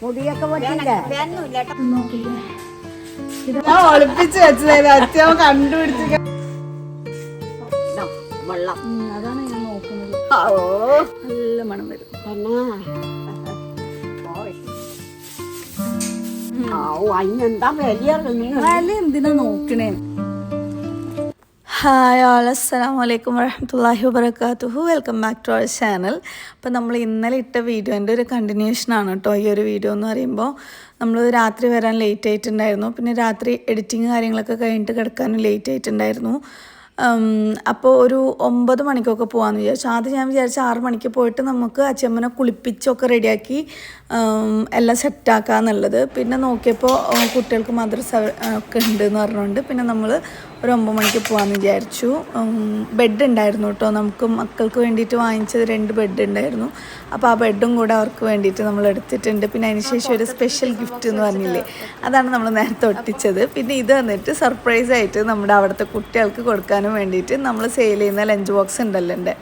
മുടിയൊക്കെ പറ്റില്ല. ഞാൻ ഒളിപ്പിച്ച് വെച്ചതായിരുന്നു. അച്ഛൻ കണ്ടുപിടിച്ച് വെള്ളം അതാണ് ഞാൻ നോക്കുന്നത്. നല്ല മണം വരും. അതിനെന്താ വില എന്തിനാ നോക്കണേ? ഹായ് ഓൾ, അസ്സലാമു അലൈക്കും വറഹ്മത്തുള്ളാഹി വബറകാതുഹു. Welcome back to our channel. അപ്പോൾ നമ്മൾ ഇന്നലെ ഇട്ട വീഡിയോൻ്റെ ഒരു കണ്ടിന്യൂഷനാണ് കേട്ടോ ഈ ഒരു വീഡിയോ എന്ന് പറയുമ്പോൾ. നമ്മൾ രാത്രി വരാൻ ലേറ്റ് ആയിട്ടുണ്ടായിരുന്നു, പിന്നെ രാത്രി എഡിറ്റിങ് കാര്യങ്ങളൊക്കെ കഴിഞ്ഞിട്ട് കിടക്കാനും ലേറ്റ് ആയിട്ടുണ്ടായിരുന്നു. അപ്പോൾ ഒരു 9 മണിക്കൊക്കെ പോകാമെന്ന് വിചാരിച്ചു. ആദ്യം ഞാൻ വിചാരിച്ചു 6 മണിക്ക് പോയിട്ട് നമുക്ക് അച്ചമ്മനെ കുളിപ്പിച്ചൊക്കെ റെഡിയാക്കി എല്ലാം സെറ്റാക്കാന്നുള്ളത്. പിന്നെ നോക്കിയപ്പോൾ കുട്ടികൾക്ക് മദ്രസ ഒക്കെ ഉണ്ടെന്ന് പറഞ്ഞുകൊണ്ട് പിന്നെ നമ്മൾ ഒരു 9 മണിക്ക് പോകാമെന്ന് വിചാരിച്ചു. ബെഡ് ഉണ്ടായിരുന്നു കേട്ടോ, നമുക്ക് മക്കൾക്ക് വേണ്ടിയിട്ട് വാങ്ങിച്ചത് 2 ബെഡ് ഉണ്ടായിരുന്നു. അപ്പോൾ ആ ബെഡും കൂടെ അവർക്ക് വേണ്ടിയിട്ട് നമ്മൾ എടുത്തിട്ടുണ്ട്. പിന്നെ അതിന് ശേഷം ഒരു സ്പെഷ്യൽ ഗിഫ്റ്റ് എന്ന് പറഞ്ഞില്ലേ, അതാണ് നമ്മൾ നേരത്തെ ഒട്ടിച്ചത്. പിന്നെ ഇത് വന്നിട്ട് സർപ്രൈസായിട്ട് നമ്മുടെ അവിടുത്തെ കുട്ടികൾക്ക് കൊടുക്കാനും വേണ്ടിയിട്ട് നമ്മൾ സെയിൽ ചെയ്യുന്ന ലഞ്ച് ബോക്സ് ഉണ്ടല്ലോ എൻ്റെ,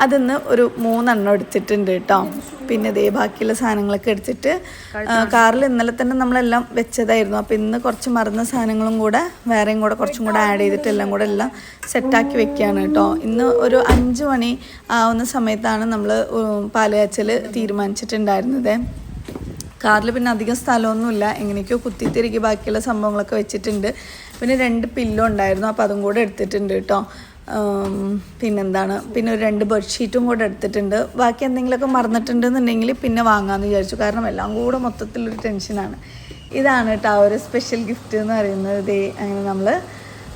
അതിന്ന് ഒരു 3 എണ്ണം എടുത്തിട്ടുണ്ട് കേട്ടോ. പിന്നെ ഇതേ ബാക്കിയുള്ള സാധനങ്ങളൊക്കെ എടുത്തിട്ട് കാറിൽ ഇന്നലെ തന്നെ നമ്മളെല്ലാം വെച്ചതായിരുന്നു. അപ്പോൾ ഇന്ന് കുറച്ച് മറന്ന സാധനങ്ങളും കൂടെ വേറെയും കൂടെ കുറച്ചും കൂടെ ആഡ് ചെയ്തിട്ട് എല്ലാം കൂടെ എല്ലാം സെറ്റാക്കി വെക്കുകയാണ് കേട്ടോ. ഇന്ന് ഒരു 5 മണി ആവുന്ന സമയത്താണ് നമ്മൾ പാല് കാച്ചൽ തീരുമാനിച്ചിട്ടുണ്ടായിരുന്നത്. കാറിൽ പിന്നെ അധികം സ്ഥലമൊന്നുമില്ല, എങ്ങനെയൊക്കെയോ കുത്തിത്തിരിക്കി ബാക്കിയുള്ള സംഭവങ്ങളൊക്കെ വെച്ചിട്ടുണ്ട്. പിന്നെ 2 പില്ലോ ഉണ്ടായിരുന്നു, അപ്പോൾ അതും കൂടെ എടുത്തിട്ടുണ്ട് കേട്ടോ. പിന്നെ ഒരു 2 ബെഡ്ഷീറ്റും കൂടെ എടുത്തിട്ടുണ്ട്. ബാക്കി എന്തെങ്കിലുമൊക്കെ മറന്നിട്ടുണ്ടെന്നുണ്ടെങ്കിൽ പിന്നെ വാങ്ങാമെന്ന് വിചാരിച്ചു, കാരണം എല്ലാം കൂടെ മൊത്തത്തിലൊരു ടെൻഷനാണ്. ഇതാണ് കേട്ടോ ആ ഒരു സ്പെഷ്യൽ ഗിഫ്റ്റ് എന്ന് പറയുന്നത്. ഇതേ അങ്ങനെ നമ്മൾ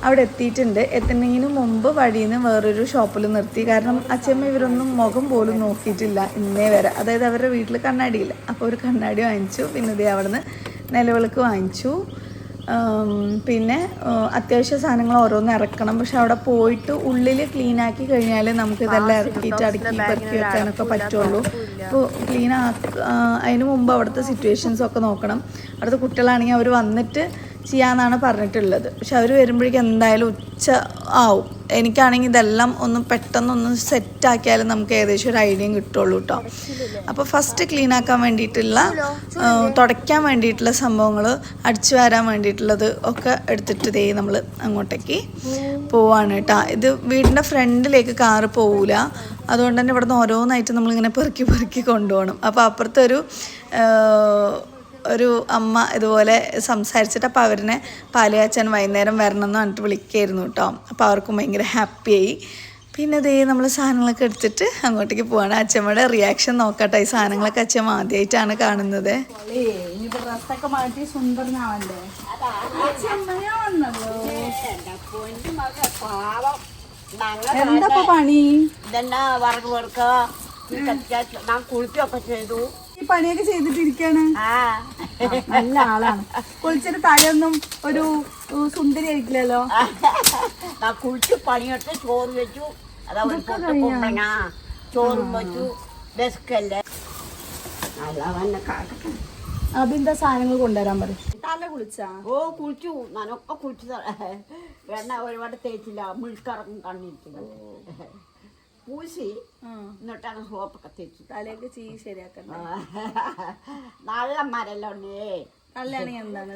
അവിടെ എത്തിയിട്ടുണ്ട്. എത്തുന്നതിന് മുമ്പ് വഴിയിൽ നിന്ന് വേറൊരു ഷോപ്പിൽ നിർത്തി, കാരണം അച്ഛമ്മ ഇവരൊന്നും മുഖം പോലും നോക്കിയിട്ടില്ല ഇന്നേ വരെ. അതായത് അവരുടെ വീട്ടിൽ കണ്ണാടിയില്ല, അപ്പോൾ ഒരു കണ്ണാടി വാങ്ങിച്ചു. പിന്നെ ഇതേ അവിടെ നിന്ന് നിലവിളക്ക് വാങ്ങിച്ചു. പിന്നെ അത്യാവശ്യ സാധനങ്ങൾ ഓരോന്ന് ഇറക്കണം. പക്ഷെ അവിടെ പോയിട്ട് ഉള്ളിൽ ക്ലീനാക്കി കഴിഞ്ഞാൽ നമുക്ക് ഇതെല്ലാം ഇറക്കിയിട്ട് അടുക്കി പെറുക്കി വെക്കാനൊക്കെ പറ്റുള്ളൂ. അപ്പോൾ അതിന് മുമ്പ് അവിടുത്തെ സിറ്റുവേഷൻസൊക്കെ നോക്കണം. അവിടുത്തെ കുട്ടികളാണെങ്കിൽ അവർ വന്നിട്ട് ചെയ്യാമെന്നാണ് പറഞ്ഞിട്ടുള്ളത്. പക്ഷെ അവർ വരുമ്പോഴേക്കും എന്തായാലും ഉച്ച ആവും. എനിക്കാണെങ്കിൽ ഇതെല്ലാം ഒന്ന് പെട്ടെന്നൊന്ന് സെറ്റാക്കിയാലും നമുക്ക് ഏകദേശം ഒരു ഐഡിയയും കിട്ടുള്ളൂ കേട്ടോ. അപ്പോൾ ഫസ്റ്റ് ക്ലീൻ ആക്കാൻ വേണ്ടിയിട്ടുള്ള തുടയ്ക്കാൻ വേണ്ടിയിട്ടുള്ള സംഭവങ്ങൾ, അടിച്ചു വരാൻ വേണ്ടിയിട്ടുള്ളത് ഒക്കെ എടുത്തിട്ട് ദേ നമ്മൾ അങ്ങോട്ടേക്ക് പോവാണ് കേട്ടോ. ഇത് വീടിൻ്റെ ഫ്രണ്ടിലേക്ക് കാറ് പോവില്ല, അതുകൊണ്ട് തന്നെ ഇവിടുന്ന് ഓരോന്നായിട്ട് നമ്മളിങ്ങനെ പെറുക്കി കൊണ്ടുപോകണം. അപ്പോൾ അപ്പുറത്തൊരു അമ്മ ഇതുപോലെ സംസാരിച്ചിട്ട് അപ്പോൾ അവരിനെ പാല് കാച്ചാൻ വൈകുന്നേരം വരണം എന്ന് പറഞ്ഞിട്ട് വിളിക്കായിരുന്നു കേട്ടോ. അപ്പോൾ അവർക്കും ഭയങ്കര ഹാപ്പിയായി. പിന്നെ ഇതേ നമ്മൾ സാധനങ്ങളൊക്കെ എടുത്തിട്ട് അങ്ങോട്ടേക്ക് പോവാണ്. അച്ഛമ്മയുടെ റിയാക്ഷൻ നോക്കട്ടെ. ഈ സാധനങ്ങളൊക്കെ അച്ഛമ്മ ആദ്യമായിട്ടാണ് കാണുന്നത്. ഡ്രസ്സൊക്കെ മാറ്റി സുന്ദരനാവണ്ടേ? എന്താ പണി? ഇതെന്നാ വറക് കൊടുക്ക, ഞാൻ കുളിക്കൊക്കെ ചെയ്തു. ഈ പണിയൊക്കെ ചെയ്തിട്ടിരിക്കാണ്. നല്ല ആളാണ്. കുളിച്ചിട്ട് തലയൊന്നും ഒരു സുന്ദരി ആയിരിക്കില്ലല്ലോ. ഞാൻ കുളിച്ച് പണിയെടുത്ത് ചോറ് വെച്ചു. ചോറും വെച്ചു. ബെസ്കല്ലേ അതിന്റെ സാധനങ്ങൾ കൊണ്ടുവരാൻ പറയും. തല കുളിച്ചാ? ഓ കുളിച്ചു, ഞാനൊക്കെ കുളിച്ചു. എണ്ണ ഒരുപാട് തേച്ചില്ല, മുഴുക്കറക്കും കണ്ണിരിക്കുന്നു. പൂശി എന്നിട്ടാണ് സോപ്പൊക്കെ തേച്ചു. തലയൊക്കെ ശരിയാക്കണ്ട. നല്ല മരല്ലോ ഉണ്ടേ. നല്ലതാണെങ്കിൽ എന്താണ്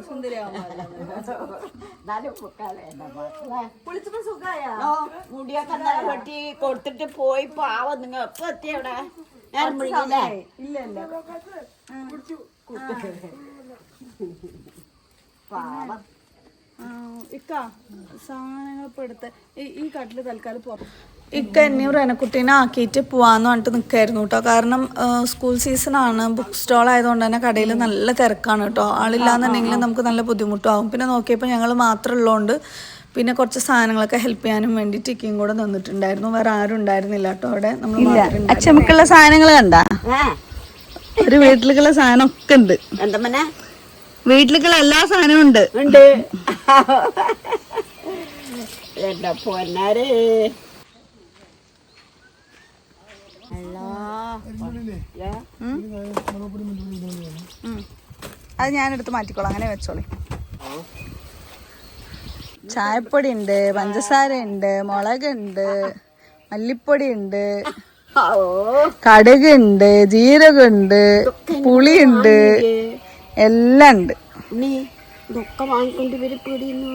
കുളിച്ചപ്പോ സുഖായ? മുടിയൊക്കെ നല്ല വെട്ടി കൊടുത്തിട്ട് പോയി. പാവം നിങ്ങൾ എപ്പോ എത്തി അവിടെ? ഞാൻ വിളിക്കില്ലേ? ഇല്ല പാവം. ഇക്ക സാധനങ്ങൾ ഇപ്പൊ എടുത്ത് ഈ കട്ടില് തൽക്കാലം പുറത്ത് ഇക്ക എന്നെയും റെനക്കുട്ടീനെ ആക്കിയിട്ട് പോവാന്ന് പറഞ്ഞിട്ട് നിൽക്കായിരുന്നു കേട്ടോ. കാരണം സ്കൂൾ സീസണാണ്, ബുക്ക് സ്റ്റോൾ ആയതുകൊണ്ട് തന്നെ കടയിൽ നല്ല തിരക്കാണ് കേട്ടോ. ആളില്ലാന്നുണ്ടെങ്കിൽ നമുക്ക് നല്ല ബുദ്ധിമുട്ടാവും. പിന്നെ നോക്കിയപ്പോൾ ഞങ്ങൾ മാത്രം ഉള്ളതുകൊണ്ട് പിന്നെ കുറച്ച് സാധനങ്ങളൊക്കെ ഹെൽപ്പ് ചെയ്യാനും വേണ്ടിയിട്ട് ഇക്കയും കൂടെ നിന്നിട്ടുണ്ടായിരുന്നു. വേറെ ആരും ഉണ്ടായിരുന്നില്ല കേട്ടോ അവിടെ. നമ്മൾ അച്ഛമ്മക്കുള്ള സാധനങ്ങൾ കണ്ട ഒരു വീട്ടിലേക്കുള്ള സാധനം ഒക്കെ ഉണ്ട്. എന്താ വീട്ടിലേക്കുള്ള എല്ലാ സാധനവും ഉണ്ട്. എന്താ പൊന്നാരേ. അത് ഞാനെടുത്ത് മാറ്റിക്കോളാം, അങ്ങനെ വെച്ചോളി. ചായപ്പൊടി ഉണ്ട്, പഞ്ചസാര ഉണ്ട്, മുളകുണ്ട്, മല്ലിപ്പൊടി ഉണ്ട്, കടുകുണ്ട്, ജീരകമുണ്ട്, പുളിയുണ്ട്, എല്ലാം ഉണ്ട്. നീ ഇതൊക്കെ വാങ്ങിക്കൊണ്ട് ഇവര് പിടിയുന്നു.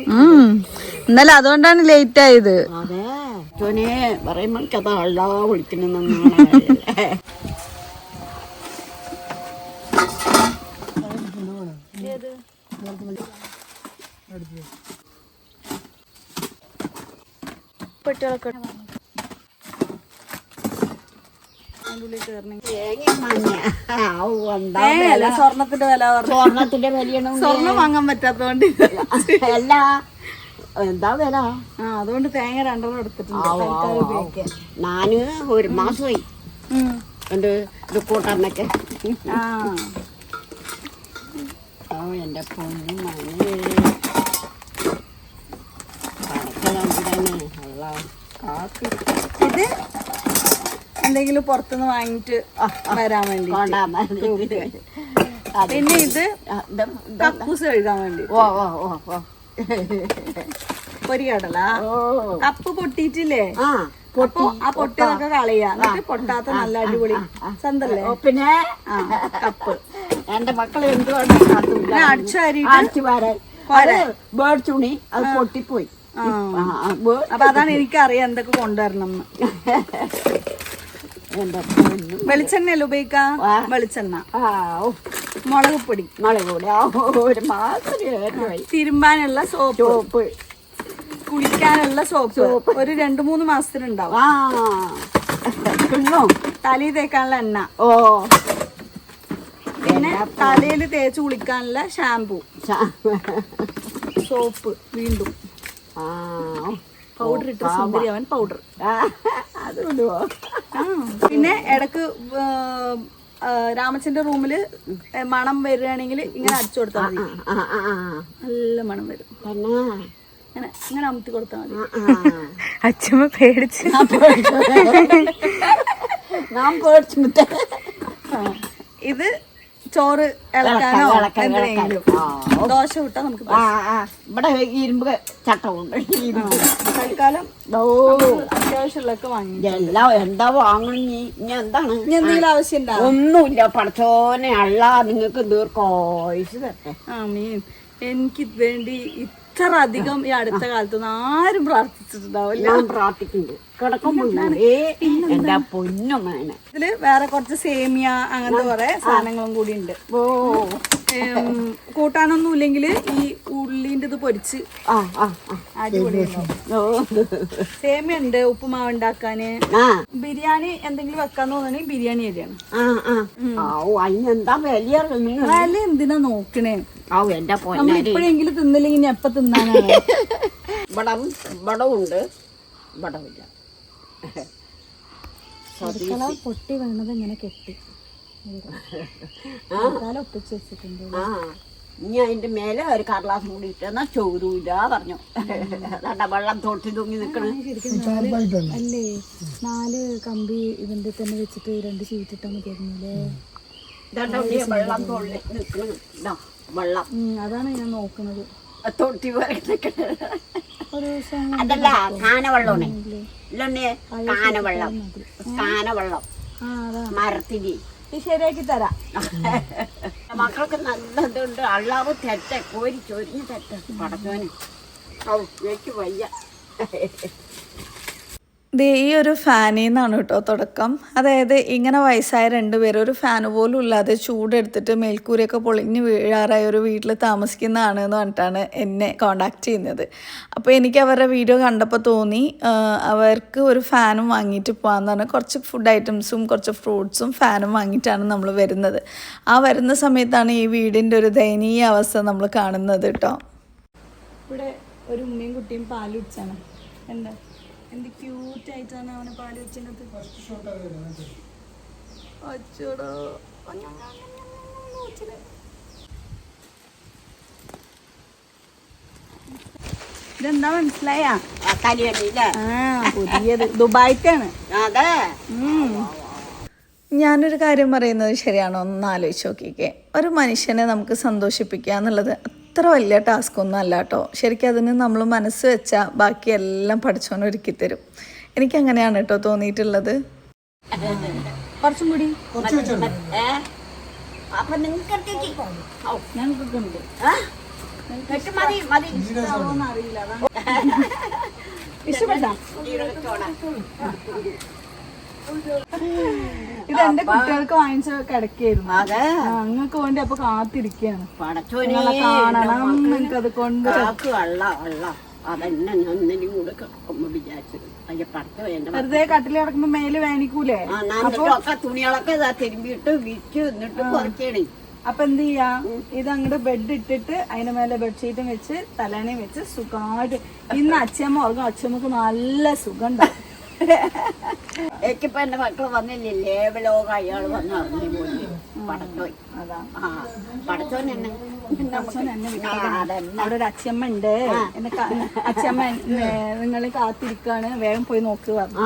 ഇന്നലെ അതുകൊണ്ടാണ് ലേറ്റ് ആയത്. അതെ ചോനെ പറയുമ്പോ കഥ അള്ളാ വിളിക്കണമെന്നാണ്. പെട്ടികളൊക്കെ സ്വർണത്തിന്റെ വില സ്വർണത്തിന്റെ വിലയാണ്. സ്വർണം വാങ്ങാൻ പറ്റാത്തോണ്ട് അല്ല എന്താ വില. അതുകൊണ്ട് തേങ്ങ 2 എടുത്തിട്ടുണ്ട്. ഞാന് ഒരു മാസമായി എന്റെ ഇത് കൂട്ടാനൊക്കെ. എന്റെ പൊന്നു മനെ ഇത് എന്തെങ്കിലും പുറത്തുനിന്ന് വാങ്ങിട്ട് വരാൻ വേണ്ടി. പിന്നെ ഇത് കക്കൂസ് കഴുകാൻ വേണ്ടി. പൊരികടല കപ്പ് പൊട്ടിയിട്ടില്ലേ, അപ്പൊ ആ പൊട്ടിയതൊക്കെ കളയാ, എന്നിട്ട് പൊട്ടാത്ത നല്ല അടിപൊളി സന്തല്ലേ. പിന്നെ കപ്പ് എന്റെ മക്കളെ എന്തുകൊണ്ട് അടിച്ചു വാരിട്ട് മേടിച്ചുണി അത് പൊട്ടിപ്പോയി. അപ്പൊ അതാണ് എനിക്കറിയാം എന്തൊക്കെ കൊണ്ടുവരണം. വെളിച്ചെണ്ണയല്ല ഉപയോഗിക്ക, വെളിച്ചെണ്ണ, മുളക് പൊടി, ഒരു മാസം തിരുമ്പാനുള്ള സോപ്പ്, കുളിക്കാനുള്ള സോപ്പ് ഒരു 2-3 മാസത്തിനുണ്ടാവും. തലയിൽ തേക്കാനുള്ള എണ്ണ, പിന്നെ തലയിൽ തേച്ച് കുളിക്കാനുള്ള ഷാമ്പു, സോപ്പ്, വീണ്ടും പൗഡർ ഇട്ട് സുന്ദരിയാവൻ പൗഡർ. പിന്നെ ഇടക്ക് രാമച്ചന്റെ റൂമില് മണം വരികയാണെങ്കിൽ ഇങ്ങനെ അടിച്ചു കൊടുത്താൽ മതി, നല്ല മണം വരും. ഇങ്ങനെ അമത്തി കൊടുത്താൽ മതി. അച്ഛമ്മ പേടിച്ച് ഇത് ചോറ് ഇളക്കാനോ എന്തെങ്കിലും ദോശ വിട്ടാ നമുക്ക് ഇവിടെ ഇരുമ്പ് ചട്ടമുണ്ട്. തൽക്കാലം അത്യാവശ്യമുള്ളതൊക്കെ വാങ്ങി. എല്ലാം എന്താ വാങ്ങണം. ഇനി എന്താണ് എന്തെങ്കിലും ആവശ്യം ഉണ്ടാവും? ഒന്നുമില്ല. പഠിച്ചോനെ അള്ള നിങ്ങൾക്ക് ദീർഘായുസ് തരട്ടെ. ആമീൻ. എനിക്ക് വേണ്ടി ഇത്ര അധികം ഈ അടുത്ത കാലത്തൊന്നും ആരും പ്രാർത്ഥിച്ചിട്ടുണ്ടാവില്ല. ഞാൻ പ്രാർത്ഥിക്കുന്നുണ്ട് കിടക്കുമ്പോൾ. എന്റെ പൊന്നുമേനെ ഇതില് വേറെ കുറച്ച് സേമിയ അങ്ങനത്തെ കുറെ സാധനങ്ങളും കൂടി ഉണ്ട്. കൂട്ടാനൊന്നും ഇല്ലെങ്കിൽ ഈ ഉള്ളിന്റെ ഇത് പൊരിച്ച് സേമിയ ഉണ്ട്, ഉപ്പുമാവ് ഉണ്ടാക്കാന്, ബിരിയാണി എന്തെങ്കിലും വെക്കാന്ന് തോന്നണെങ്കിൽ ബിരിയാണി അരിയാണ്. അതിനെന്താ വില? വില എന്തിനാ നോക്കണേ? എന്റെ നമ്മൾ ഇപ്പോഴെങ്കിലും തിന്നില്ലെങ്കിൽ ഇനി എപ്പ തിന്നാനാണ്? വടമുണ്ട്, വടമില്ല. പൊട്ടി വീണത് ഇങ്ങനെ കെട്ടി ഒപ്പിച്ച് വെച്ചിട്ടുണ്ട്. ഇനി അതിന്റെ മേലെ ഒരു കടലാസം കൂടി ഇട്ടെന്നാ ചോരൂല പറഞ്ഞു. വെള്ളം തൊട്ടി തൂങ്ങി നിക്കണേ. അല്ലേ 4 കമ്പി ഇതിന്റെ തന്നെ വെച്ചിട്ട് 2 ഷീറ്റ് ഇട്ടാ മതിയായിരുന്നില്ലേ? വെള്ളം തൊള്ളി നിക്കണ വെള്ളം. അതാണ് ഞാൻ നോക്കുന്നത്. തൊട്ടി പോലെ നിക്കണ ഒരു ദിവസം അതല്ല കാനവെള്ളമാണ്. കാനവെള്ളം, കാനവെള്ളം മരത്തിരി ശരിയാക്കി തരാം. മക്കൾക്ക് നല്ലതുണ്ട്. അള്ളാവ് തെറ്റ കോരി ചൊരിഞ്ഞ് തെറ്റ പടച്ചോന്. എനിക്ക് വയ്യ. ഈ ഒരു ഫാനിൽ നിന്നാണ് കേട്ടോ തുടക്കം. അതായത് ഇങ്ങനെ വയസ്സായ 2 പേര് ഒരു ഫാൻ പോലും ഇല്ലാതെ ചൂടെടുത്തിട്ട് മേൽക്കൂരയൊക്കെ പൊളിഞ്ഞ് വീഴാറായ ഒരു വീട്ടിൽ താമസിക്കുന്നതാണ് എന്ന് പറഞ്ഞിട്ടാണ് എന്നെ കോണ്ടാക്ട് ചെയ്യുന്നത്. അപ്പോൾ എനിക്ക് അവരുടെ വീഡിയോ കണ്ടപ്പോൾ തോന്നി അവർക്ക് ഒരു ഫാനും വാങ്ങിയിട്ട് പോകാമെന്ന് പറഞ്ഞാൽ കുറച്ച് ഫുഡ് ഐറ്റംസും കുറച്ച് ഫ്രൂട്ട്സും ഫാനും വാങ്ങിയിട്ടാണ് നമ്മൾ വരുന്നത്. ആ വരുന്ന സമയത്താണ് ഈ വീടിൻ്റെ ഒരു ദയനീയ അവസ്ഥ നമ്മൾ കാണുന്നത് കേട്ടോ. ഇവിടെ ഒരു ഉമ്മയും കുട്ടിയും പാല് കുടിച്ചാണ്. എന്താ എന്ത് ക്യൂട്ടായിട്ടാണ് അവനെ പാല് വെച്ചത്. അച്ചോടോ ഇതെന്താ മനസ്സിലായാ? പുതിയത് ദുബായിക്കാണ്. അതെ. ഞാനൊരു കാര്യം പറയുന്നത് ശരിയാണോ ഒന്ന് ആലോചിച്ച് നോക്കിക്കേ. ഒരു മനുഷ്യനെ നമുക്ക് സന്തോഷിപ്പിക്കുക എന്നുള്ളത് അത്ര വലിയ ടാസ്ക് ഒന്നും അല്ല കേട്ടോ. ശരിക്കും അതിന് നമ്മൾ മനസ്സ് വെച്ചാൽ ബാക്കിയെല്ലാം പഠിച്ചോണ്ട് ഒരുക്കി തരും. എനിക്കങ്ങനെയാണ് കേട്ടോ തോന്നിയിട്ടുള്ളത്. കുറച്ചും കൂടി അപ്പൊ നിങ്ങൾക്ക് ഞങ്ങൾക്കൊക്കെ ഉണ്ട്. മതി മതി. അറിയില്ല, ഇഷ്ടപ്പെട്ടാ? ഇത് എന്റെ കുട്ടികൾക്ക് വാങ്ങിച്ച കിടക്കായിരുന്നു. അതെ, നിങ്ങൾക്ക് വേണ്ടി അപ്പൊ കാത്തിരിക്കാണ്. പടച്ചോനെ കാണണം നിങ്ങൾക്ക് അത് കൊണ്ട്. അതന്നെ ഞാൻ ഇന്നലെയും കൂടെ കിടക്കുമ്പോ വിചാരിച്ചത്. അയ്യ പടച്ചോ എന്റെ വെറുതെ കട്ടിൽ കിടക്കുമ്പോ മേല് വേനിക്കൂലേ? ഒക്കെ തുണികളൊക്കെ തിരുമ്പിയിട്ട് വിറ്റ് എന്നിട്ട് കുറയ്ക്കണേ. അപ്പൊ എന്ത് ചെയ്യാ, ഇത് അങ്ങോട്ട് ബെഡ് ഇട്ടിട്ട് അതിന്റെ മേലെ ബെഡ്ഷീറ്റും വെച്ച് തലേണയും വെച്ച് സുഖമായിട്ട് ഇന്ന് അച്ഛമ്മ ഉറങ്ങും. അച്ഛമ്മക്ക് നല്ല സുഖം ഉണ്ടാവും. എനിക്കിപ്പോ എന്റെ മക്കള് വന്നില്ലേ, ലേവലോക അയാള് വന്ന് അറിഞ്ഞു പോയി. പടച്ചോൻ അതാ പടച്ചോൻ എന്നെ അവിടെ ഒരു അച്ഛമ്മ ഉണ്ട്. അച്ഛമ്മ നിങ്ങളെ കാത്തിരിക്കാണ്, വേഗം പോയി നോക്ക് പറഞ്ഞു.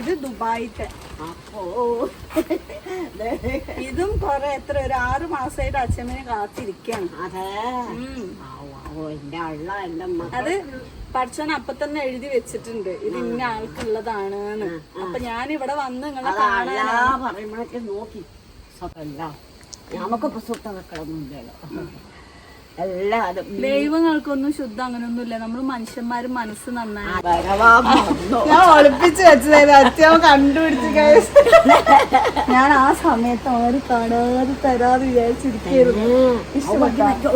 ഇത് ദുബായിത്തെ. ഇതും കൊറേ എത്ര ഒരു 6 മാസമായിട്ട് അച്ഛമ്മനെ കാത്തിരിക്കാണ്. അതെ, എന്റെ അള്ള എന്റെ അത് പഠിച്ചോൻ അപ്പൊ തന്നെ എഴുതി വെച്ചിട്ടുണ്ട്, ഇത് ഇന്ന ആൾക്കുള്ളതാണ്. അപ്പൊ ഞാൻ ഇവിടെ വന്ന് നിങ്ങളെ കാണാൻ പറയുമ്പോഴൊക്കെ നോക്കി നമുക്കിപ്പോ സുഖ മക്കളൊന്നുമില്ലല്ലോ. എല്ലാതും ദൈവങ്ങൾക്കൊന്നും ശുദ്ധം അങ്ങനെയൊന്നുമില്ല. നമ്മള് മനുഷ്യന്മാര് മനസ്സ് നന്നായി. ഞാൻ ഒളിപ്പിച്ച് വെച്ചതായിരുന്നു, അച്ഛൻ കണ്ടുപിടിച്ച്. ഞാൻ ആ സമയത്ത് ആര് കാണാതെ തരാതെ വിചാരിച്ചിരിക്കുന്നു. ഇഷ്ടപ്പെട്ടോ?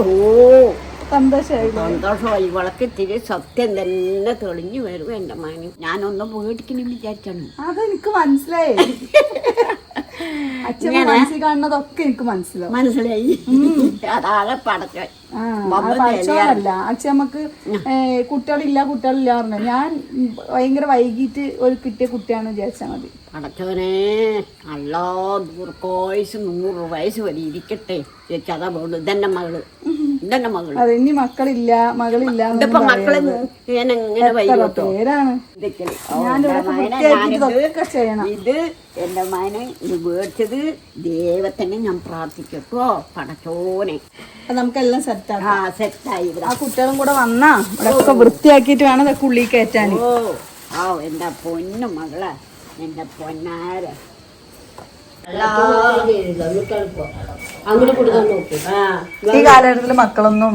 സന്തോഷമായി. ഇവളൊക്കെ ഇത്തിരി സത്യം തന്നെ തെളിഞ്ഞു വരും എന്റെ മകന്. ഞാനൊന്നും പേടിക്കണം വിചാരിച്ചാണ്. അതെനിക്ക് മനസ്സിലായി. അച്ഛൻ മനസ്സിൽ കാണുന്നതൊക്കെ എനിക്ക് മനസ്സിലായി. അതാണ് പടച്ചോൻ. പഠിച്ചോന്നല്ല, അച്ഛമ്മക്ക് കുട്ടികളില്ല പറഞ്ഞു. ഞാൻ ഭയങ്കര വൈകിട്ട് ഒരു കിട്ടിയ കുട്ടിയാണെന്ന് വിചാരിച്ചാൽ മതി. പടച്ചോനെ അല്ലോ 100 വയസ്സ് വരെ ഇരിക്കട്ടെ. അതാ പോണു. ഇതെന്റെ മകള്. അതെ, ഇനി മക്കളില്ല മകളില്ല മക്കളെ പേരാണ്. ഇത് എന്റെ മകനെ ഇത് മേടിച്ചത് ദൈവത്തിനെ ഞാൻ പ്രാർത്ഥിക്കട്ടോ പടച്ചോനെ. നമുക്കെല്ലാം സെറ്റാണ്. സെറ്റായി. ആ കുട്ടികളും കൂടെ വന്നാ ഇവിടെ വൃത്തിയാക്കിയിട്ട് വേണം ഇതൊക്കെ ഉള്ളിൽ കയറ്റാൻ. എന്റെ പൊന്നു മകളെ, എന്റെ പൊന്നാര. ഈ കാലഘട്ടത്തില് മക്കളൊന്നും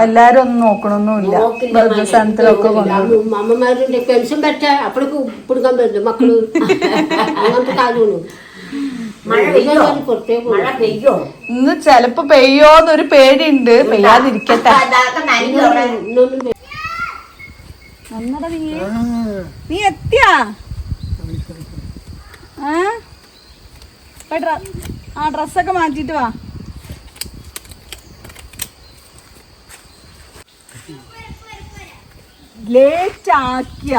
എല്ലാരും ഒന്നും നോക്കണൊന്നുമില്ല. വൃദ്ധസ്ഥാനത്തിലൊക്കെ അമ്മമാരുടെ പെൻഷൻ പറ്റ അപ്പോഴേക്ക് കൊടുക്കാൻ പറ്റില്ല മക്കള്. അങ്ങനത്തെ കാര്യമാണ്. ഇന്ന് ചെലപ്പോ പെയ്യോന്നൊരു പേടിയുണ്ട്. പെയ്യാതിരിക്കട്ടെ. നീ എത്തിയാ? ആ ഡ്രസ്സൊക്കെ മാറ്റിട്ട് വാ. ലേറ്റ് ആക്കിയ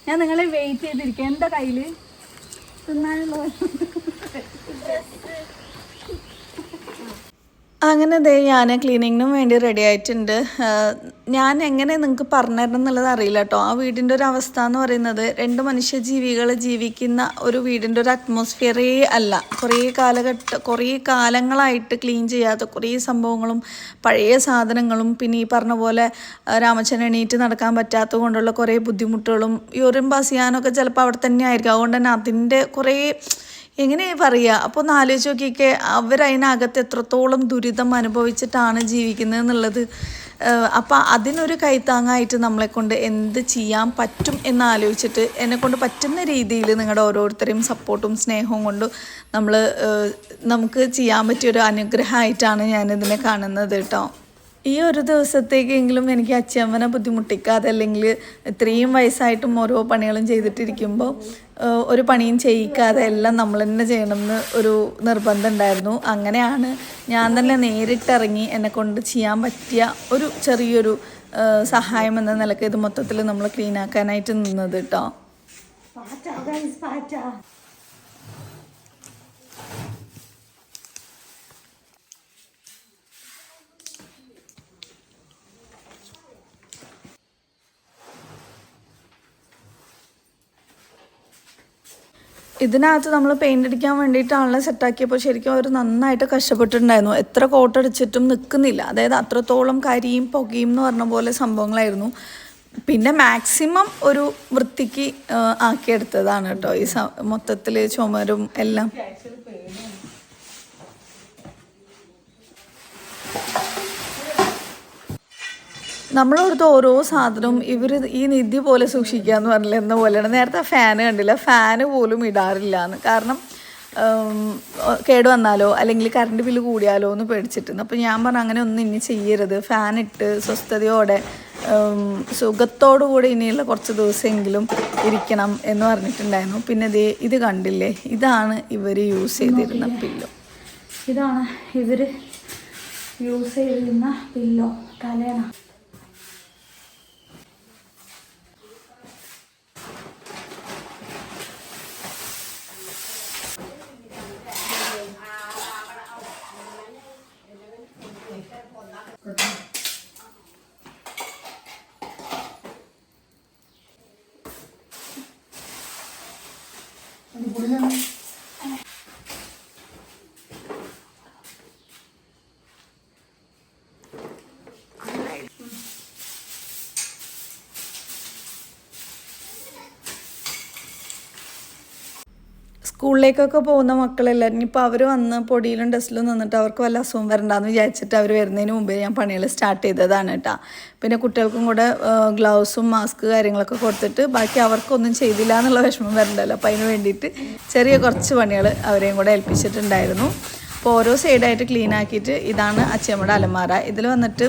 ഞാൻ നിങ്ങളെ വെയിറ്റ് ചെയ്തിരിക്കാം. എന്താ കയ്യില് തിന്നാനുള്ള? അങ്ങനെ ഞാൻ ക്ലീനിങ്ങിനും വേണ്ടി റെഡി ആയിട്ടുണ്ട്. ഞാൻ എങ്ങനെ നിങ്ങൾക്ക് പറഞ്ഞു തരണം എന്നുള്ളത് അറിയില്ല കേട്ടോ. ആ വീടിൻ്റെ ഒരു അവസ്ഥ എന്ന് പറയുന്നത് 2 മനുഷ്യജീവികൾ ജീവിക്കുന്ന ഒരു വീടിൻ്റെ ഒരു അറ്റ്മോസ്ഫിയറേ അല്ല. കുറേ കാലങ്ങളായിട്ട് ക്ലീൻ ചെയ്യാത്ത കുറേ സംഭവങ്ങളും പഴയ സാധനങ്ങളും പിന്നെ ഈ പറഞ്ഞ പോലെ രാമച്ചൻ എണീറ്റ് നടക്കാൻ പറ്റാത്തത് കൊണ്ടുള്ള കുറേ ബുദ്ധിമുട്ടുകളും യൂറിൻ പാസ് ചെയ്യാനൊക്കെ ചിലപ്പോൾ അവിടെ തന്നെ ആയിരിക്കും. അതുകൊണ്ട് തന്നെ അതിൻ്റെ കുറേ എങ്ങനെ പറയുക. അപ്പോൾ ഒന്ന് ആലോചിച്ച് നോക്കിയൊക്കെ അവരതിനകത്ത് എത്രത്തോളം ദുരിതം അനുഭവിച്ചിട്ടാണ് ജീവിക്കുന്നത് എന്നുള്ളത്. അപ്പോൾ അതിനൊരു കൈത്താങ്ങായിട്ട് നമ്മളെക്കൊണ്ട് എന്ത് ചെയ്യാൻ പറ്റും എന്നാലോചിച്ചിട്ട് എന്നെക്കൊണ്ട് പറ്റുന്ന രീതിയിൽ നിങ്ങളുടെ ഓരോരുത്തരെയും സപ്പോർട്ടും സ്നേഹവും കൊണ്ട് നമുക്ക് ചെയ്യാൻ പറ്റിയൊരു അനുഗ്രഹമായിട്ടാണ് ഞാനിതിനെ കാണുന്നത് കേട്ടോ. ഈ ഒരു ദിവസത്തേക്കെങ്കിലും എനിക്ക് അച്ഛമ്മനെ ബുദ്ധിമുട്ടിക്കാതെ, അല്ലെങ്കിൽ ഇത്രയും വയസ്സായിട്ടും ഓരോ പണികളും ചെയ്തിട്ടിരിക്കുമ്പോൾ ഒരു പണിയും ചെയ്യിക്കാതെ എല്ലാം നമ്മൾ തന്നെ ചെയ്യണമെന്ന് ഒരു നിർബന്ധം ഉണ്ടായിരുന്നു. അങ്ങനെയാണ് ഞാൻ തന്നെ നേരിട്ടിറങ്ങി എന്നെക്കൊണ്ട് ചെയ്യാൻ പറ്റിയ ഒരു ചെറിയൊരു സഹായം എന്ന നിലയ്ക്ക് ഇത് മൊത്തത്തിൽ നമ്മൾ ക്ലീൻ ആക്കാനായിട്ട് നിന്നത് കേട്ടോ. ഇതിനകത്ത് നമ്മൾ പെയിൻ്റ് അടിക്കാൻ വേണ്ടിയിട്ട് ആളെ സെറ്റാക്കിയപ്പോൾ ശരിക്കും അവർ നന്നായിട്ട് കഷ്ടപ്പെട്ടിട്ടുണ്ടായിരുന്നു. എത്ര കോട്ടടിച്ചിട്ടും നിൽക്കുന്നില്ല. അതായത് അത്രത്തോളം കരിയും പുകയും എന്ന് പറഞ്ഞ പോലെ സംഭവങ്ങളായിരുന്നു. പിന്നെ മാക്സിമം ഒരു വൃത്തിക്ക് ആക്കിയെടുത്തതാണ് കേട്ടോ ഈ മൊത്തത്തിൽ ചുമരും എല്ലാം. നമ്മളോടത്ത് ഓരോ സാധനവും ഇവർ ഈ നിധി പോലെ സൂക്ഷിക്കുക എന്ന് പറഞ്ഞില്ല എന്ന പോലെയാണ്. നേരത്തെ ഫാന് കണ്ടില്ല, ഫാന് പോലും ഇടാറില്ല എന്ന്. കാരണം കേടുവന്നാലോ അല്ലെങ്കിൽ കറണ്ട് ബില്ല് കൂടിയാലോ എന്ന് പേടിച്ചിട്ടുണ്ട്. അപ്പോൾ ഞാൻ പറഞ്ഞു അങ്ങനെ ഒന്നും ഇനി ചെയ്യരുത്, ഫാനിട്ട് സ്വസ്ഥതയോടെ സുഖത്തോടു കൂടി ഇനിയുള്ള കുറച്ച് ദിവസമെങ്കിലും ഇരിക്കണം എന്ന് പറഞ്ഞിട്ടുണ്ടായിരുന്നു. പിന്നെ ഇത് കണ്ടില്ലേ, ഇതാണ് ഇവർ യൂസ് ചെയ്തിരുന്ന പില്ലോ. ഇതാണ് ഇവർ യൂസ് ചെയ്തിരുന്ന പില്ലോ, തലേണ. സ്കൂളിലേക്കൊക്കെ പോകുന്ന മക്കളെല്ലാവരും ഇനിയിപ്പോൾ അവർ വന്ന് പൊടിയിലും ഡസ്റ്റിലും നിന്നിട്ട് അവർക്ക് വല്ല അസുഖം വരണ്ടെന്ന് വിചാരിച്ചിട്ട് അവർ വരുന്നതിന് മുമ്പേ ഞാൻ പണികൾ സ്റ്റാർട്ട് ചെയ്തതാണ് കേട്ടോ. പിന്നെ കുട്ടികൾക്കും കൂടെ ഗ്ലൗസും മാസ്ക് കാര്യങ്ങളൊക്കെ കൊടുത്തിട്ട് ബാക്കി അവർക്കൊന്നും ചെയ്തില്ല എന്നുള്ള വിഷമം വരണ്ടല്ലോ. അപ്പോൾ അതിന് വേണ്ടിയിട്ട് ചെറിയ കുറച്ച് പണികൾ അവരെയും കൂടെ ഏൽപ്പിച്ചിട്ടുണ്ടായിരുന്നു. അപ്പോൾ ഓരോ സൈഡായിട്ട് ക്ലീൻ ആക്കിയിട്ട് ഇതാണ് അച്ഛമ്മയുടെ അലമാര. ഇതിൽ വന്നിട്ട്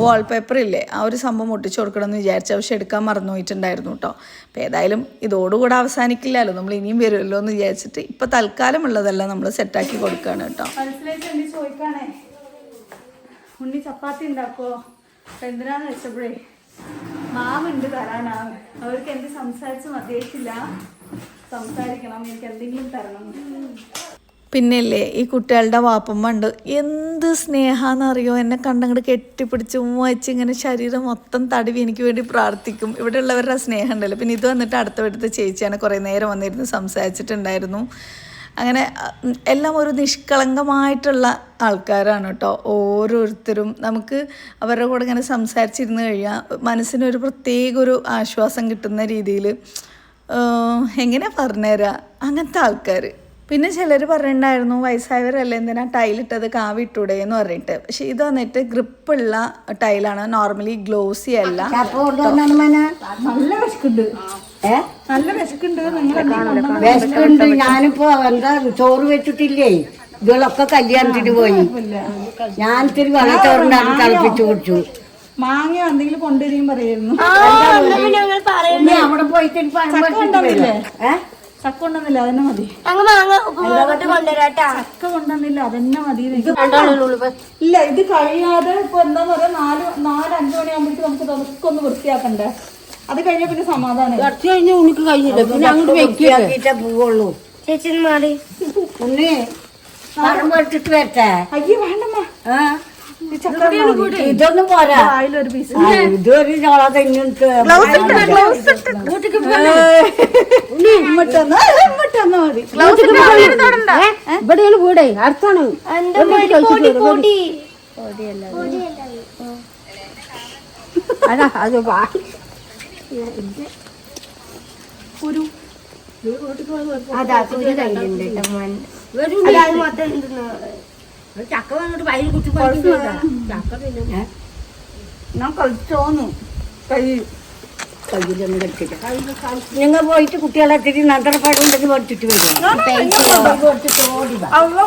വാൾപേപ്പർ ഇല്ലേ, ആ ഒരു സംഭവം ഒട്ടിച്ചു കൊടുക്കണമെന്ന് വിചാരിച്ചു, പക്ഷെ എടുക്കാൻ മറന്നു പോയിട്ടുണ്ടായിരുന്നു കേട്ടോ. അപ്പോൾ ഏതായാലും ഇതോടുകൂടെ അവസാനിക്കില്ലല്ലോ, നമ്മൾ ഇനിയും വരുമല്ലോ എന്ന് വിചാരിച്ചിട്ട് ഇപ്പോൾ തൽക്കാലം ഉള്ളതെല്ലാം നമ്മൾ സെറ്റാക്കി കൊടുക്കുകയാണ് കേട്ടോ. മനസ്സിലായിട്ട് ചോദിക്കാണേ, ഉണ്ണി ചപ്പാത്തി ഉണ്ടാക്കുമോ? അപ്പം എന്തിനാന്ന് വെച്ചപ്പോഴേ മാവുണ്ട് തരാനാണ്. അവർക്ക് എന്ത് സംസാരിച്ച് മതിയായിട്ടില്ല, സംസാരിക്കണം, എനിക്ക് എന്തെങ്കിലും തരണം. പിന്നെയല്ലേ ഈ കുട്ടികളുടെ വാപ്പമ്മ ഉണ്ട്, എന്ത് സ്നേഹമാണെന്നറിയോ, എന്നെ കണ്ടങ്ങോട്ട് കെട്ടിപ്പിടിച്ച് ഉമ്മ ഇങ്ങനെ ശരീരം മൊത്തം തടവി എനിക്ക് വേണ്ടി പ്രാർത്ഥിക്കും. ഇവിടെ ഉള്ളവരുടെ സ്നേഹം ഉണ്ടല്ലോ. പിന്നെ ഇത് വന്നിട്ട് അടുത്ത ചേച്ചിയാണ്, കുറേ നേരം വന്നിരുന്ന് സംസാരിച്ചിട്ടുണ്ടായിരുന്നു. അങ്ങനെ എല്ലാം ഒരു നിഷ്കളങ്കമായിട്ടുള്ള ആൾക്കാരാണ് കേട്ടോ ഓരോരുത്തരും. നമുക്ക് അവരുടെ കൂടെ ഇങ്ങനെ സംസാരിച്ചിരുന്ന് കഴിയാൽ മനസ്സിനൊരു പ്രത്യേക ഒരു ആശ്വാസം കിട്ടുന്ന രീതിയിൽ, എങ്ങനെ പറഞ്ഞുതരാം, അങ്ങനത്തെ ആൾക്കാർ. പിന്നെ ചിലർ പറഞ്ഞിട്ടുണ്ടായിരുന്നു വയസ്സായവരല്ലേ എന്തിനാ ടൈലിട്ടത്, കാവിട്ടൂടെ എന്ന് പറഞ്ഞിട്ട്. പക്ഷെ ഇത് വന്നിട്ട് ഗ്രിപ്പുള്ള ടൈലാണ്, നോർമലി ഗ്ലോസി അല്ല. നല്ല വിശക്കുണ്ട്, നല്ല വിശക്കുണ്ട്. വിശക്കുണ്ട്. ഞാനിപ്പോ എന്താ ചോറ് വെച്ചിട്ടില്ലേ, ഇതുകളൊക്കെ കല്യാണത്തിന് പോയി. ഞാൻ ഇത്തിരി വെള്ളത്തോറുണ്ടാക്കി തിളപ്പിച്ചു കുടിച്ചു. മാങ്ങ എന്തെങ്കിലും കൊണ്ടുവരികയും പറയായിരുന്നു. അവിടെ പോയിട്ട് ചക്ക കൊണ്ടുവന്നില്ല, അതന്നെ മതി. ചക്ക കൊണ്ടുവന്നില്ല, അതന്നെ മതി. ഇല്ല, ഇത് കഴിയാതെ ഇപ്പൊ എന്താ പറയാ 4-5 മണിയാകുമ്പോഴേക്ക് നമുക്ക് നമുക്കൊന്ന് വൃത്തിയാക്കണ്ടേ. അത് കഴിഞ്ഞ പിന്നെ സമാധാനം. ഉണിക്ക് കഴിഞ്ഞില്ല, പിന്നെ അങ്ങോട്ട് വെക്കിയാക്കിട്ടേ പോവുള്ളൂ. ചേച്ചി മാറി ഉണ്ണി എടുത്തിട്ട് വരട്ടെ. അയ്യോ വേണ്ടമ്മ, ഇതൊന്നും പോരാ, ഇതൊരു ചോള തെങ്ങിട്ട് ഇവിടെയാണ് വീടേ, അടുത്താണ്. അതാ അത് ചക്ക വന്നിട്ട് വയലിൽ കുത്തി ഞാൻ കളിച്ചോന്നു കയ്യിലൊന്നും കളിച്ചില്ല. നിങ്ങൾ പോയിട്ട് കുട്ടികളെ തിരി നന്തറപ്പാടും ഉണ്ടെങ്കിൽ പഠിച്ചിട്ട് വരും.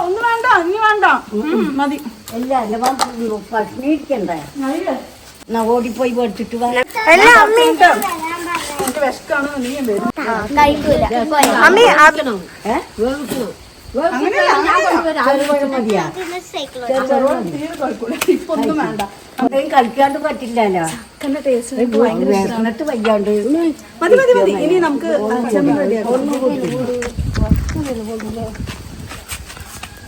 ഒന്നും വേണ്ട, ഇനി വേണ്ട, മതി. അല്ല എന്റെ പട്ടിണി ഇരിക്കണ്ടേ, എന്നാ ഓടിപ്പോയി പഠിച്ചിട്ട് വരാം. വിശക്കാണ്, നീയും വരും. ഇപ്പൊന്നും വേണ്ട, കളിക്കാണ്ട് പറ്റില്ലല്ലോ, വയ്യാണ്ട്. മതി മതി മതി. ഇനി നമുക്ക്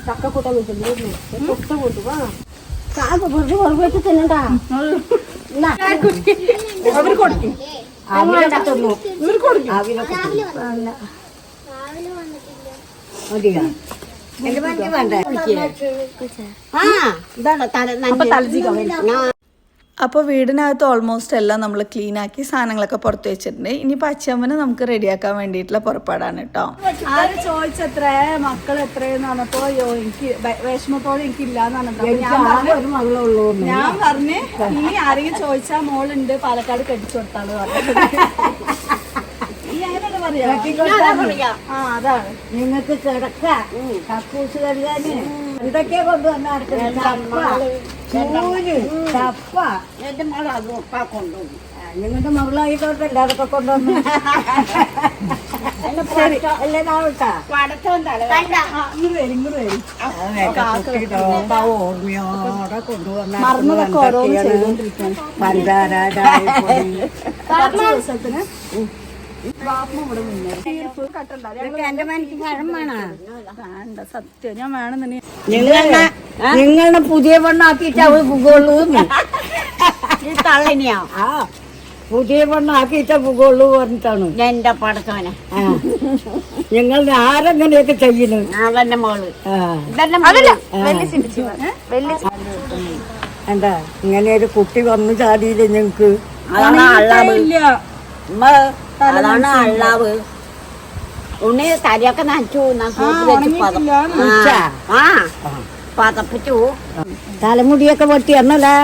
ചക്കക്കൂട്ടം കൊണ്ടുപോവാ വെറുതെ തിന്നണ്ടാ. അവർ കൊടുക്കും, അവിലൊക്കെ തിന്നു, ഇവർ കൊടുക്കും. അവിലൊക്കെ മതിയാ. എന്റെ മറ്റു വേണ്ട. ആ ഇതാണ് തലജീക അപ്പോൾ വീടിനകത്ത് ഓൾമോസ്റ്റ് എല്ലാം നമ്മൾ ക്ലീൻ ആക്കി സാധനങ്ങളൊക്കെ പുറത്ത് വെച്ചിട്ടുണ്ട്. ഇനിയിപ്പോൾ അച്ഛമ്മന് നമുക്ക് റെഡിയാക്കാൻ വേണ്ടിയിട്ടുള്ള പുറപ്പാടാണ് കേട്ടോ. ആര് ചോദിച്ചെത്ര മക്കൾ എത്രയെന്ന് പറഞ്ഞപ്പോ എനിക്ക് വിഷമത്തോടെ എനിക്കില്ലാന്ന് പറഞ്ഞപ്പോ ഞാൻ പറഞ്ഞ് ഇനി ആരെങ്കിലും ചോദിച്ചാൽ മോളുണ്ട് പാലക്കാട് കെട്ടിച്ചു കൊടുത്താള് അതാണ് നിങ്ങൾക്ക് കിടക്കാം കക്കൂസ് കഴുകാന് എന്തൊക്കെയാ കൊണ്ടുവന്ന ചപ്പ എന്റെ മകൾ അത് ഒപ്പാ കൊണ്ടുപോകും. നിങ്ങളുടെ മകളായിട്ടോട്ടല്ല അതൊക്കെ കൊണ്ടുവന്നു ഓർമ്മയോടെ കൊണ്ടുവന്ന എന്റെ മനസ്സിൽ പഴം വേണോ? സത്യം ഞാൻ വേണമെന്ന് നിങ്ങളുടെ പുതിയ പെണ്ണാക്കിയിട്ട് അവള് പോകുള്ളൂ. തള്ളനെയാ പുതിയ പെണ്ണാക്കിയിട്ടേ പോകുള്ളൂ പറഞ്ഞിട്ടാണ് എന്റെ പടത്തോനെ. നിങ്ങൾ ആരെങ്ങനെയൊക്കെ ചെയ്യുന്നു? അതന്നെ മോള് എന്താ ഇങ്ങനെ ഒരു കുട്ടി വന്നു ചാടിയില്ലേ ഞങ്ങക്ക്? അതാണ് അള്ളാവ്. ഉണ്ണി തരിയൊക്കെ നനച്ചു പതപ്പിച്ചു. തലമുടിയൊക്കെ പൊട്ടി എന്നല്ലേ?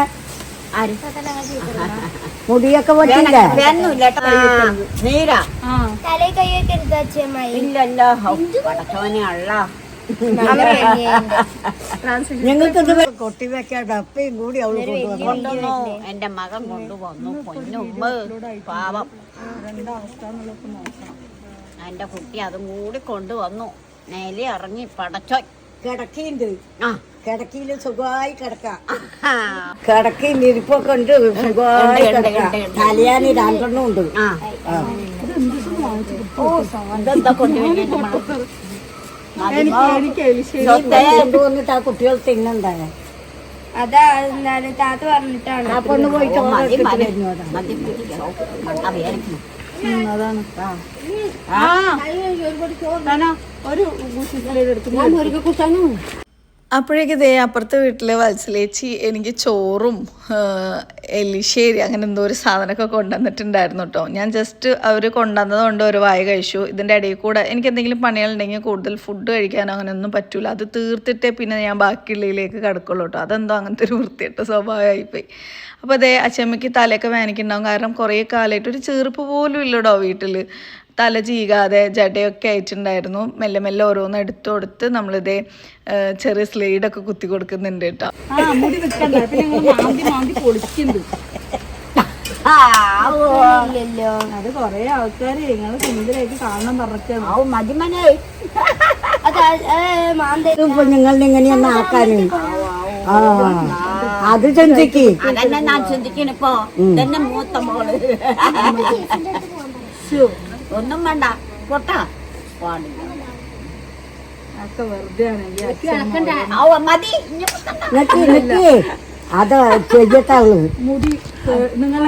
മുടിയൊക്കെ പൊട്ടിയില്ലേ? നീരാ ഇല്ലല്ലോ പടച്ചോനെ അള്ള. ഞങ്ങൾക്ക് കൊട്ടി വെക്കാണ്ട് അപ്പയും കൂടി അവള് കൊണ്ടുവന്നു. എന്റെ മകൻ കൊണ്ടുവന്നു പൊന്നുമ്മ പാവം. എന്റെ കുട്ടി അതും കൂടി കൊണ്ടുവന്നു. നേലെ ഇറങ്ങി പടച്ചോ കിടക്കിണ്ട്. ആ കിടക്കിയില് സുഖമായി കിടക്കാം. കിടക്കയും ഇരിപ്പൊക്കെ ഉണ്ട്. സുഖമായി കിടക്കാം. തലയാന് രണ്ടെണ്ണം ഉണ്ട്. ഇതെന്താ കൊണ്ടുവന്നിട്ട് കൊണ്ടുവന്നിട്ട് ആ കുട്ടികൾ തിന്നണ്ടേ? അതാ താത്ത പറഞ്ഞിട്ടാണ്. ആ പെണ്ണ് പോയി അപ്പോഴേക്ക് ദേ അപ്പുറത്തെ വീട്ടിലെ വത്സലേച്ചി എനിക്ക് ചോറും എലിശ്ശേരി അങ്ങനെ എന്തോ ഒരു സാധനമൊക്കെ കൊണ്ടുവന്നിട്ടുണ്ടായിരുന്നു കേട്ടോ. ഞാൻ ജസ്റ്റ് അവർ കൊണ്ടുവന്നത് കൊണ്ട് ഒരു വായ കഴിച്ചു. ഇതിൻ്റെ ഇടയിൽ കൂടെ എനിക്ക് എന്തെങ്കിലും പണികളുണ്ടെങ്കിൽ കൂടുതൽ ഫുഡ് കഴിക്കാനോ അങ്ങനെയൊന്നും പറ്റൂല. അത് തീർത്തിട്ടേ പിന്നെ ഞാൻ ബാക്കിയുള്ളതിലേക്ക് കിടക്കുള്ളൂ കേട്ടോ. അതെന്തോ അങ്ങനത്തെ ഒരു വൃത്തിയിട്ട സ്വഭാവമായിപ്പോയി. അപ്പോൾ അതേ അച്ചമ്മയ്ക്ക് തലയൊക്കെ വേനിക്കുണ്ടാവും. കാരണം കുറേ കാലമായിട്ട് ഒരു ചെറുപ്പ് പോലും ഇല്ലടോ വീട്ടിൽ. തല ചീകാതെ ജടയൊക്കെ ആയിട്ടുണ്ടായിരുന്നു. മെല്ലെ മെല്ലെ ഓരോന്ന് എടുത്തു കൊടുത്ത് നമ്മളിതേ ചെറിയ സ്ലൈഡൊക്കെ കുത്തി കൊടുക്കുന്നുണ്ട് കേട്ടോ. അത് കൊറേ ആൾക്കാര് നിങ്ങള് സുന്ദരായിട്ട് കാണാൻ പറഞ്ഞാണ്. നിങ്ങളുടെ ഇങ്ങനെയൊന്നും ആക്കാനും അത് ചിന്തിക്ക്. അതന്നെ ഞാൻ ചിന്തിക്കണിപ്പോ. ഇതന്നെ മൂത്ത മോള്. ഒന്നും വേണ്ട പൊട്ടാ ഒക്കെ വെറുതെ ആണെങ്കിൽ അത് ചെയ്യട്ടാളൂ മുടി നിങ്ങൾ